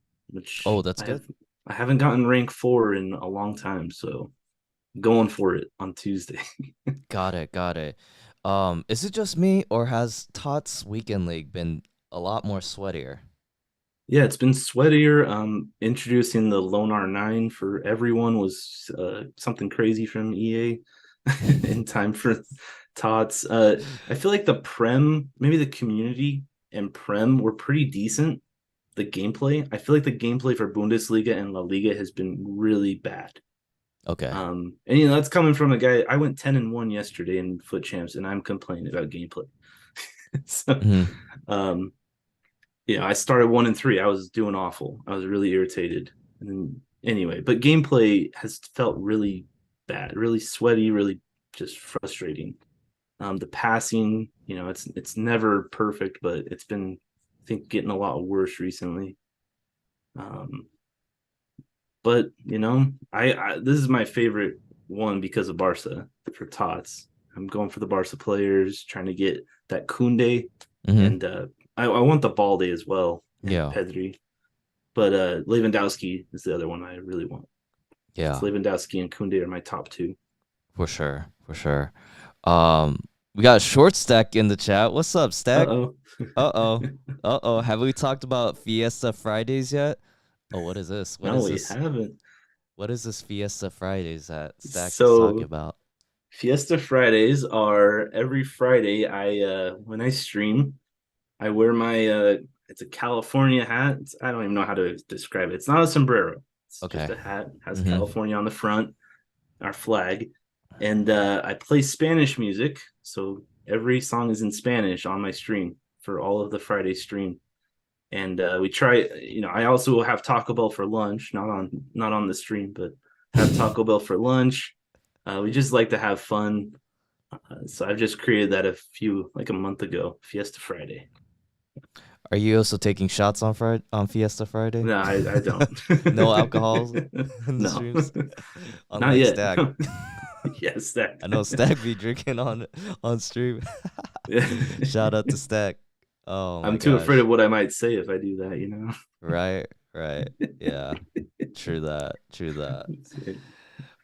Oh, which that's good. I haven't gotten rank 4 in a long time, so going for it on Tuesday. Got it, got it. Is it just me or has Tots weekend league been a lot more sweatier? Yeah, it's been sweatier. Introducing the Lone R9 for everyone was something crazy from EA in time for Tots. I feel like the Prem, maybe the community and Prem were pretty decent. The gameplay, I feel like the gameplay for Bundesliga and La Liga has been really bad. Okay. And that's coming from a guy. I went 10-1 yesterday in Foot Champs, and I'm complaining about gameplay. So, Hmm. um, I started 1-3. I was doing awful. I was really irritated. And then, anyway, but gameplay has felt really bad, really sweaty, really just frustrating. The passing, it's never perfect, but it's been, I think, getting a lot worse recently. Um, but I this is my favorite one because of Barca for Tots. I'm going for the Barca players, trying to get that Kunde, Hmm. and I want the Balde as well, and Yeah. Pedri. But Lewandowski is the other one I really want. It's Yeah. Lewandowski and Kunde are my top two. For sure. For sure. Um, we got Short Stack in the chat. What's up, Stack? Uh Uh-oh. oh. Uh-oh. Have we talked about Fiesta Fridays yet? Oh, what is this? What No, is we this? haven't. What is this Fiesta Fridays that Stack is talking So about? Fiesta Fridays are every Friday. I when I stream, I wear my it's a California hat. I don't even know how to describe it. It's not a sombrero. It's just Okay. a hat. It has Mm-hmm. California on the front, our flag. And I play Spanish music. So every song is in Spanish on my stream for all of the Friday stream. And we try, I also will have Taco Bell for lunch, not on the stream, but have Taco Bell for lunch. We just like to have fun. So I've just created that like a month ago, Fiesta Friday. Are you also taking shots on Fiesta Friday? No, I don't. No alcohol in the No, streams? not Unlike yet. Stack. Yes, that. I know Stack be drinking on stream. Shout out to Stack. Oh my I'm too afraid gosh. of what I might say if I do that. Right, right. Yeah. True that. True that.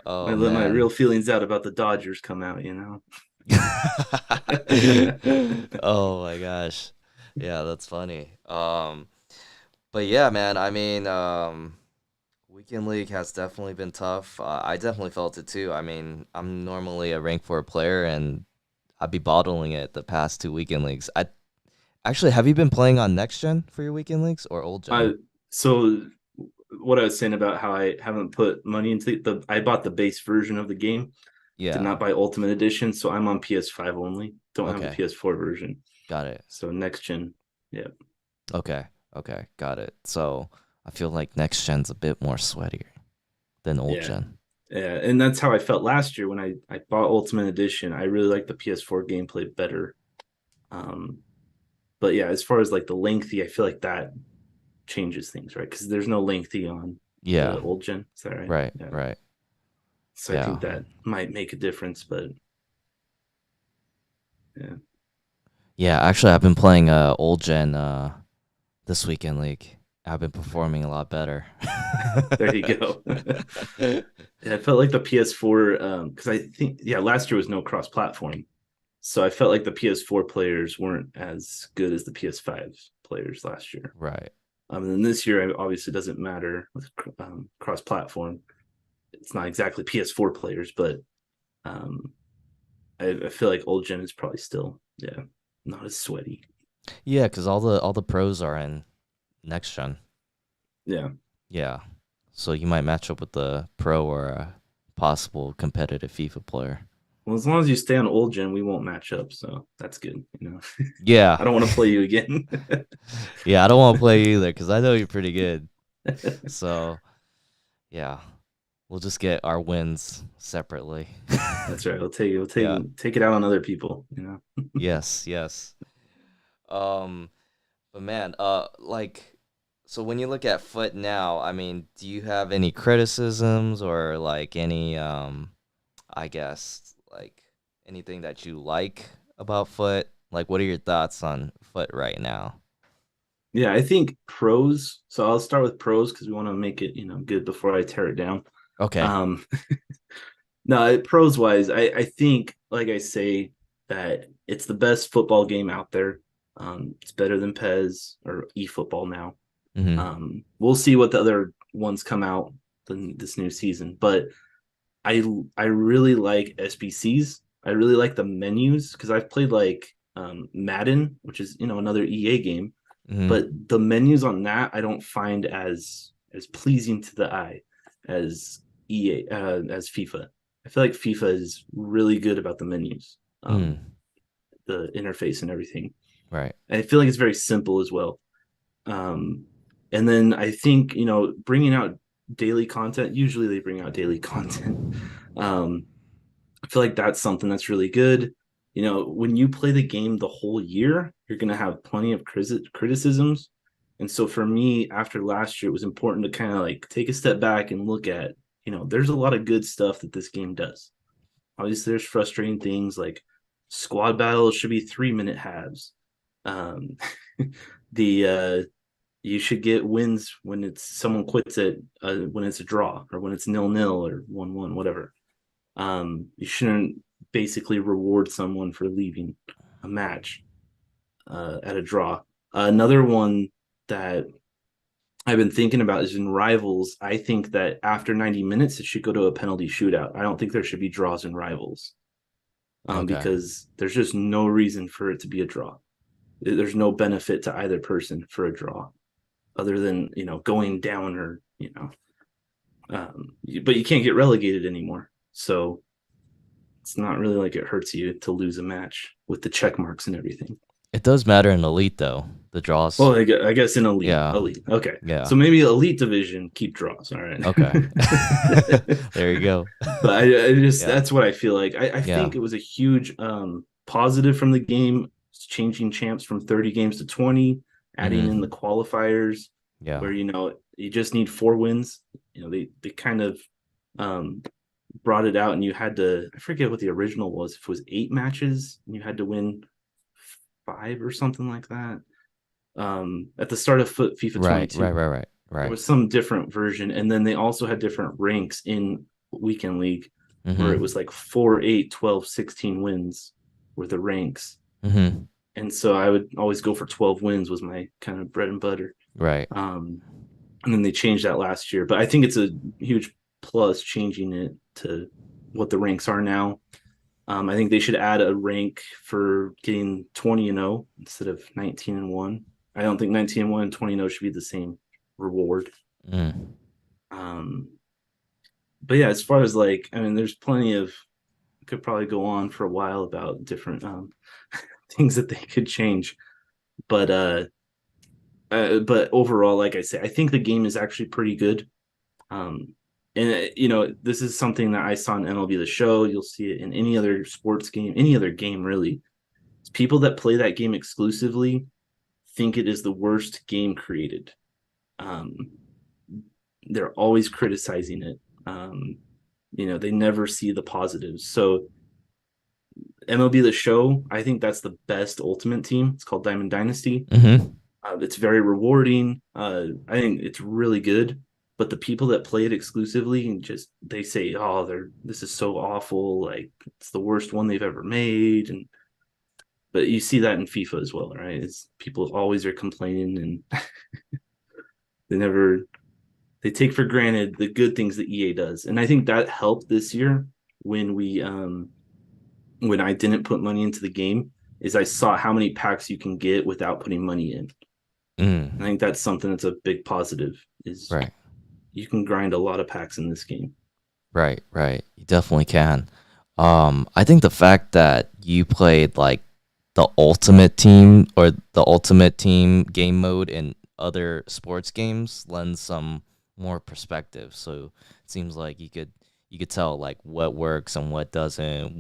Oh Might let my man. real feelings out about the Dodgers come out. Oh my gosh. Yeah, that's funny. But yeah, man, I mean, Weekend League has definitely been tough. I definitely felt it too. I mean, I'm normally a rank 4 player and I'd be bottling it the past two weekend leagues. I actually have you been playing on next gen for your weekend leagues or old gen? I so what I was saying about how I haven't put money into I bought the base version of the game, did Yeah. not buy Ultimate Edition, so I'm on PS5 only. Don't have the Okay. PS4 version. Got it. So next gen, yeah. Okay. Okay. Got it. So I feel like next gen's a bit more sweatier than old Yeah. gen. Yeah, and that's how I felt last year when I bought Ultimate Edition. I really like the PS4 gameplay better. Um, but yeah, as far as like the lengthy, I feel like that changes things, right? Because there's no lengthy on Yeah. the old gen. Is that right? Right. Yeah. Right. So I Yeah. think that might make a difference, but yeah. Yeah. Actually, I've been playing old gen this weekend league. I've been performing a lot better. There you go. Yeah, I felt like the PS4 because I think last year was no cross platform. So I felt like the PS4 players weren't as good as the PS5 players last year. Right. And this year, it obviously doesn't matter with cross-platform. It's not exactly PS4 players, but um, I feel like old gen is probably still, not as sweaty. Yeah, because all the pros are in next gen. Yeah. Yeah. So you might match up with the pro or a possible competitive FIFA player. Well, as long as you stay on old gen, we won't match up, so that's good. Yeah. I don't want to play you again. Yeah, I don't want to play either because I know you're pretty good. So yeah, we'll just get our wins separately. That's right. We'll take Yeah. take it out on other people. Yes. Yes. Um, but man, like, so when you look at Foot now, I mean, do you have any criticisms or like any, I guess, like anything that you like about Foot? Like, what are your thoughts on Foot right now? Yeah, I think pros. So I'll start with pros because we want to make it, good before I tear it down. Okay. Um, no, pros wise, I think, like I say, that it's the best football game out there. It's better than Pez or eFootball now. Mm-hmm. We'll see what the other ones come out this new season, but I I really like SBCs. I really like the menus because I've played like Madden, which is another EA game, Mm-hmm. but the menus on that I don't find as pleasing to the eye as EA as FIFA. I feel like FIFA is really good about the menus, Mm. the interface and everything. Right. And I feel like it's very simple as well. Um, and then I think bringing out daily content. Usually they bring out daily content. Um, I feel like that's something that's really good. When you play the game the whole year, you're going to have plenty of criticisms. And so for me, after last year, it was important to kind of like take a step back and look at, there's a lot of good stuff that this game does. Obviously, there's frustrating things like squad battles should be 3 minute halves. Um, the you should get wins when it's someone quits it when it's a draw or when it's 0-0 or 1-1, whatever. You shouldn't basically reward someone for leaving a match at a draw. Another one that I've been thinking about is in Rivals. I think that after 90 minutes, it should go to a penalty shootout. I don't think there should be draws in Rivals Okay. because there's just no reason for it to be a draw. There's no benefit to either person for a draw other than, going down or, but you can't get relegated anymore. So it's not really like it hurts you to lose a match with the check marks and everything. It does matter in Elite though. The draws. Well, I guess in Yeah. elite. Okay, Yeah. so maybe elite division keep draws. All right. Okay. There you go. But I just Yeah. that's what I feel like. I Yeah. think it was a huge positive from the game, changing champs from 30 games to 20, adding in the Mm-hmm. qualifiers, Yeah. where you just need 4 wins. They kind of um brought it out, and you had to, I forget what the original was, if it was 8 matches and you had to win 5 or something like that. At the start of FIFA Right. Right. 22, Right. Right. there Right. was some different version, and then they also had different ranks in weekend league where it Mm-hmm. was like 4, 8, 12, 16 wins were the ranks. Mm-hmm. And so I would always go for 12 wins was my kind of bread and butter. Right. And then they changed that last year, but I think it's a huge plus changing it to what the ranks are now. I think they should add a rank for getting 20-0 instead of 19-1. I don't think 19-1 and 20-0 should be the same reward. Mm. Um, but yeah, as far as like, I mean, there's plenty of, could probably go on for a while about different things that they could change. But but overall, like I say, I think the game is actually pretty good. Um, and this is something that I saw in MLB The Show. You'll see it in any other sports game, any other game really. It's people that play that game exclusively think it is the worst game created. Um, they're always criticizing it. They never see the positives. So MLB The Show, I think that's the best Ultimate Team. It's called Diamond Dynasty. Mm-hmm. It's very rewarding. I think it's really good. But the people that play it exclusively and just they say, "Oh, this is so awful. Like it's the worst one they've ever made." And but you see that in FIFA as well, right? It's people always are complaining and they never they take for granted the good things that EA does. And I think that helped this year when when I didn't put money into the game is I saw how many packs you can get without putting money in. I Mm. think that's something that's a big positive is Right. you can grind a lot of packs in this game. Right. Right. You definitely can. I think the fact that you played like the ultimate team or the ultimate team game mode in other sports games lends some more perspective. So it seems like you could tell like what works and what doesn't,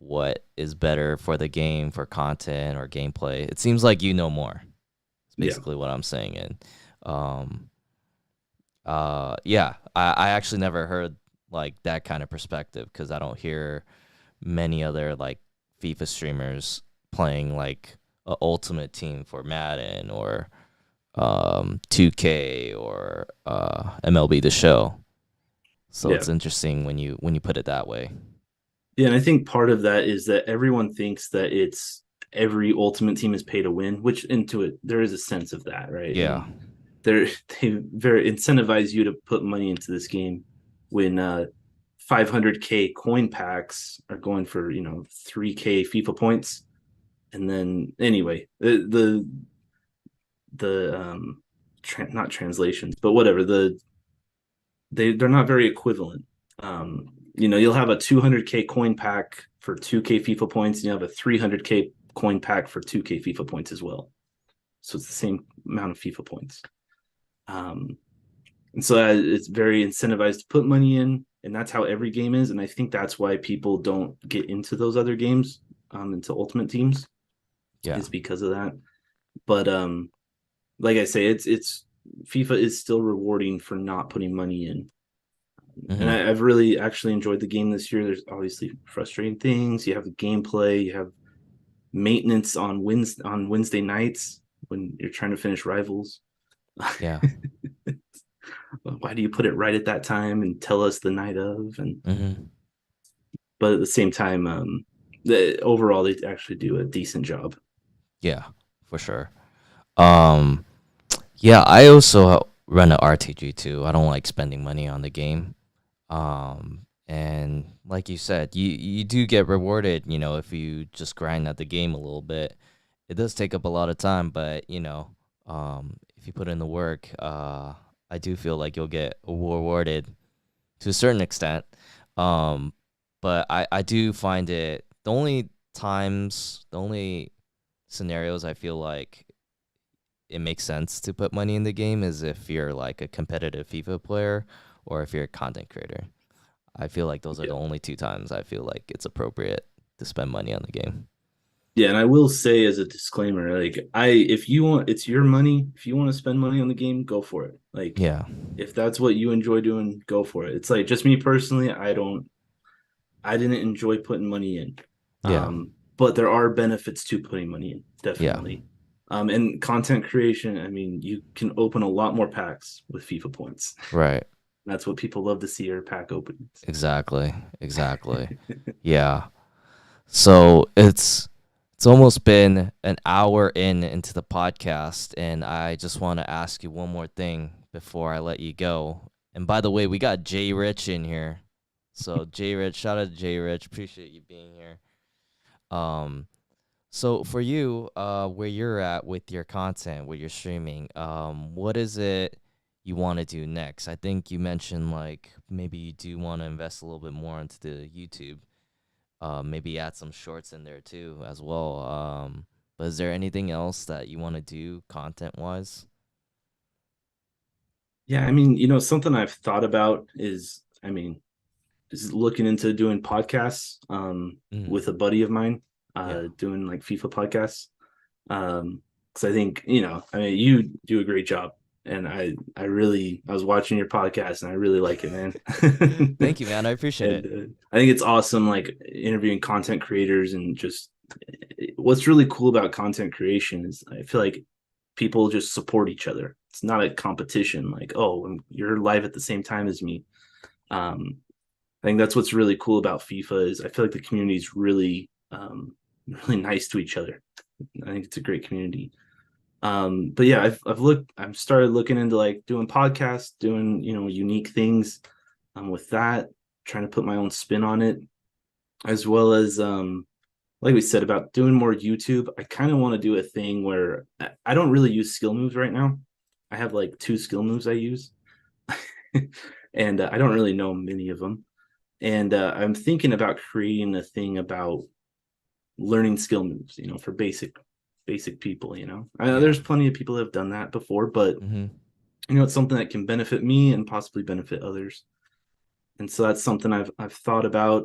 what is better for the game, for content or gameplay. It seems like you know more. It's Yeah. basically what I'm saying. And um, yeah, I actually never heard like that kind of perspective because I don't hear many other like FIFA streamers playing like a ultimate team for Madden or 2K or MLB The Show. So Yeah. it's interesting when you put it that way. Yeah, and I think part of that is that everyone thinks that it's every ultimate team is pay to win, which into it there is a sense of that, right? Yeah. And they very incentivize you to put money into this game when 500k coin packs are going for 3k FIFA points, and then anyway the not translations, but whatever they're not very equivalent. You'll have a 200k coin pack for 2k FIFA points, and you have a 300k coin pack for 2k FIFA points as well. So it's the same amount of FIFA points. Um, and so it's very incentivized to put money in, and that's how every game is. And I think that's why people don't get into those other games, into Ultimate Teams, Yeah. is because of that. But like I say, it's FIFA is still rewarding for not putting money in. And Hmm. I've really actually enjoyed the game this year. There's obviously frustrating things. You have the gameplay. You have maintenance on Wednesday nights when you're trying to finish Rivals. Yeah. Why do you put it right at that time and tell us the night of? And Hmm. but at the same time, overall they actually do a decent job. Yeah, for sure. Um, yeah, I also run an RTG too. I don't like spending money on the game. And like you said, you do get rewarded, if you just grind at the game a little bit. It does take up a lot of time, but if you put in the work, I do feel like you'll get rewarded to a certain extent. Um, but I do find it the only scenarios I feel like it makes sense to put money in the game is if you're like a competitive FIFA player or if you're a content creator. I feel like those are Yeah. the only two times I feel like it's appropriate to spend money on the game. Yeah, and I will say as a disclaimer, like if you want, it's your money. If you want to spend money on the game, go for it. Like Yeah. if that's what you enjoy doing, go for it. It's like just me personally, I didn't enjoy putting money in. Yeah. But there are benefits to putting money in, Yeah. definitely. And content creation, I mean, you can open a lot more packs with FIFA points. Right. That's what people love to see are pack openings. Exactly. Exactly. Yeah. So it's almost been an hour into the podcast, and I just want to ask you one more thing before I let you go. And by the way, we got Jay Rich in here. So Jay Rich, shout out to Jay Rich. Appreciate you being here. Um, so for you, where you're at with your content, with your streaming, what is it you want to do next? I think you mentioned like maybe you do want to invest a little bit more into the YouTube. Maybe add some shorts in there too as well. But is there anything else that you want to do content wise? Yeah, I mean, something I've thought about is looking into doing podcasts Mm, with a buddy of mine, yeah. doing like FIFA podcasts. Because I think, I mean, you do a great job. And I was watching your podcast and I really like it, man. Thank you, man. I appreciate And it. I think it's awesome, like interviewing content creators and just what's really cool about content creation is I feel like people just support each other. It's not a competition, like, oh, you're live at the same time as me. Um, I think that's what's really cool about FIFA is I feel like the community is really nice to each other. I think it's a great community. But yeah, I've started looking into like doing podcasts, doing unique things with that, trying to put my own spin on it, as well as like we said about doing more YouTube. I kind of want to do a thing where I don't really use skill moves right now. I have like two skill moves I use, and I don't really know many of them. And I'm thinking about creating a thing about learning skill moves, for basic people. I know Yeah. there's plenty of people that have done that before, but Mm-hmm. it's something that can benefit me and possibly benefit others. And so that's something I've thought about.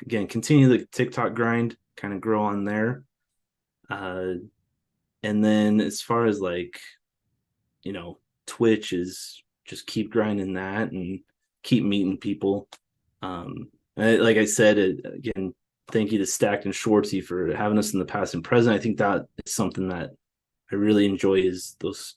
again, continue the TikTok grind, kind of grow on there. Uh, and then as far as like, you know, Twitch is just keep grinding that and keep meeting people. Like I said, again, thank you to Stacked and Schwartzy for having us in the past and present. I think that is something that I really enjoy is those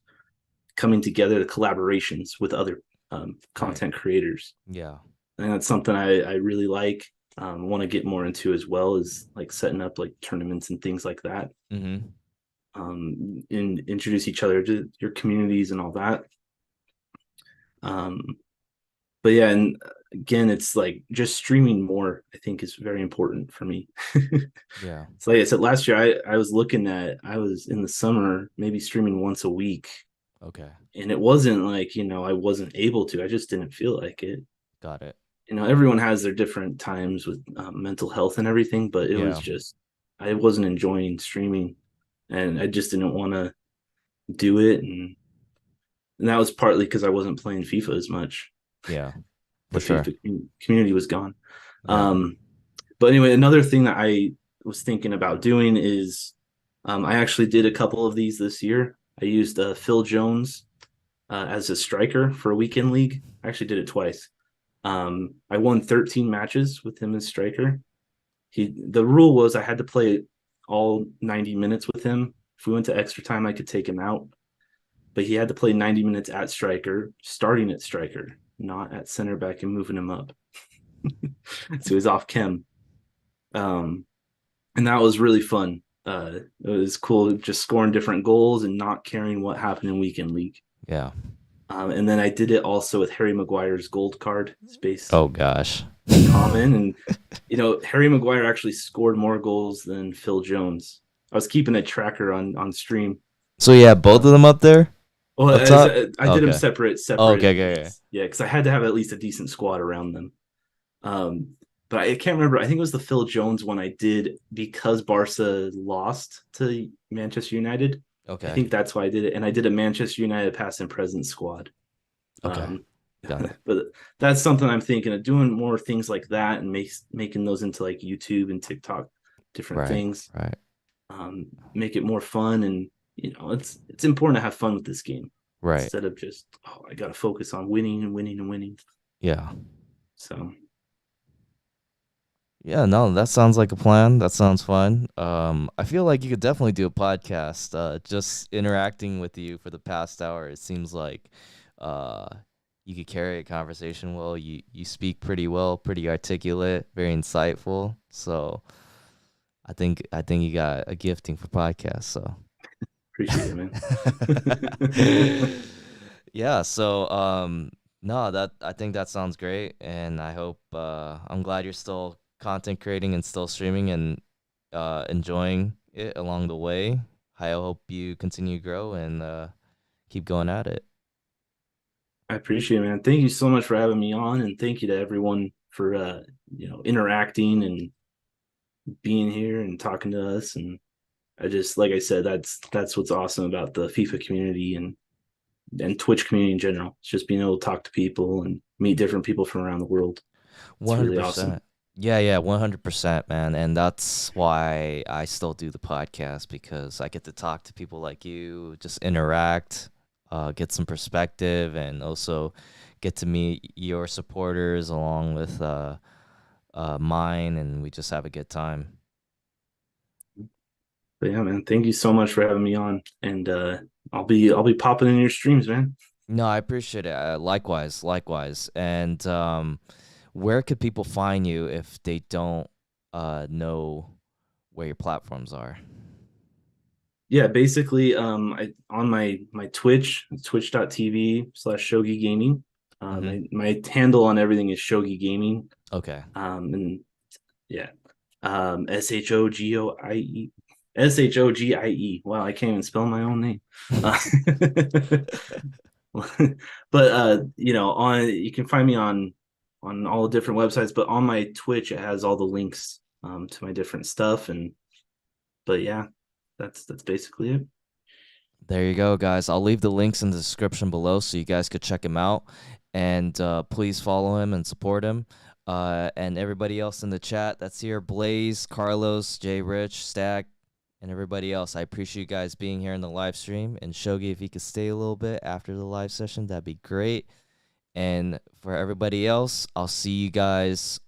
coming together, the collaborations with other Right. content creators. Yeah. And that's something I really like. Want to get more into as well as like setting up like tournaments and things like that. Mm-hmm. And introduce each other to your communities and all that. Um, but yeah, and again, it's like just streaming more, I think is very important for me. Yeah. So like I said, last year I was looking at I was in the summer maybe streaming once a week. Okay. And it wasn't like, I wasn't able to. I just didn't feel like it. Got it. Everyone has their different times with mental health and everything, but it was Yeah. just I wasn't enjoying streaming and I just didn't want to do it. And that was partly because I wasn't playing FIFA as much. Yeah. The For sure. FIFA community was gone. Yeah. Um, but anyway, another thing that I was thinking about doing is I actually did a couple of these this year. I used Phil Jones as a striker for a weekend league. I actually did it twice. I won 13 matches with him as striker. The rule was I had to play all 90 minutes with him. If we went to extra time, I could take him out, but he had to play 90 minutes at striker, starting at striker, not at center back and moving him up. So he's off chem. Um, and that was really fun. It was cool just scoring different goals and not caring what happened in weekend league. Yeah. And then I did it also with Harry Maguire's gold card space Oh gosh. common. And, Harry Maguire actually scored more goals than Phil Jones. I was keeping a tracker on stream. So yeah, both of them up there, Well, up top. I did them Okay. Oh, separate okay. Okay. Okay. leagues. Yeah, because I had to have at least a decent squad around them. Um, but I can't remember. I think it was the Phil Jones one I did because Barca lost to Manchester United. I Okay. think that's why I did it. And I did a Manchester United past and present squad. Okay. Um, Got it. but that's something I'm thinking of doing more things like that and making those into like YouTube and TikTok, different Right. things. Right. Make it more fun and it's important to have fun with this game Right. instead of just I got to focus on winning and winning and winning. Yeah. So Yeah, no, that sounds like a plan. That sounds fun. I feel like you could definitely do a podcast. Just interacting with you for the past hour, it seems like uh, you could carry a conversation well. You speak pretty well, pretty articulate, very insightful. So I think you got a gifting for podcasts. So appreciate it, man. yeah. So no, that I think that sounds great, and I hope I'm glad you're still content creating and still streaming and enjoying it along the way. I hope you continue to grow and keep going at it. I appreciate it, man. Thank you so much for having me on, and thank you to everyone for interacting and being here and talking to us. And I just, like I said, that's what's awesome about the FIFA community and Twitch community in general. It's just being able to talk to people and meet different people from around the world. It's really awesome. 100%. Yeah, yeah, 100%, man. And that's why I still do the podcast because I get to talk to people like you, just interact, get some perspective, and also get to meet your supporters along with mine, and we just have a good time. But yeah, man, thank you so much for having me on. And I'll be popping in your streams, man. No, I appreciate it. Likewise, likewise. And where could people find you if they don't know where your platforms are? Yeah, basically, I on my Twitch, twitch.tv/Shogiegaming. Mm-hmm. My handle on everything is Shogiegaming. Okay. And yeah, SHOGOIE. SHOGIE. Wow, I can't even spell my own name. Uh, but on you can find me on all the different websites, but on my Twitch it has all the links to my different stuff. And but yeah, that's basically it. There you go, guys. I'll leave the links in the description below so you guys could check him out. And please follow him and support him. And everybody else in the chat that's here, Blaze, Carlos, Jay Rich, Stack, and everybody else. I appreciate you guys being here in the live stream. And Shogi, if you could stay a little bit after the live session, that'd be great. And for everybody else, I'll see you guys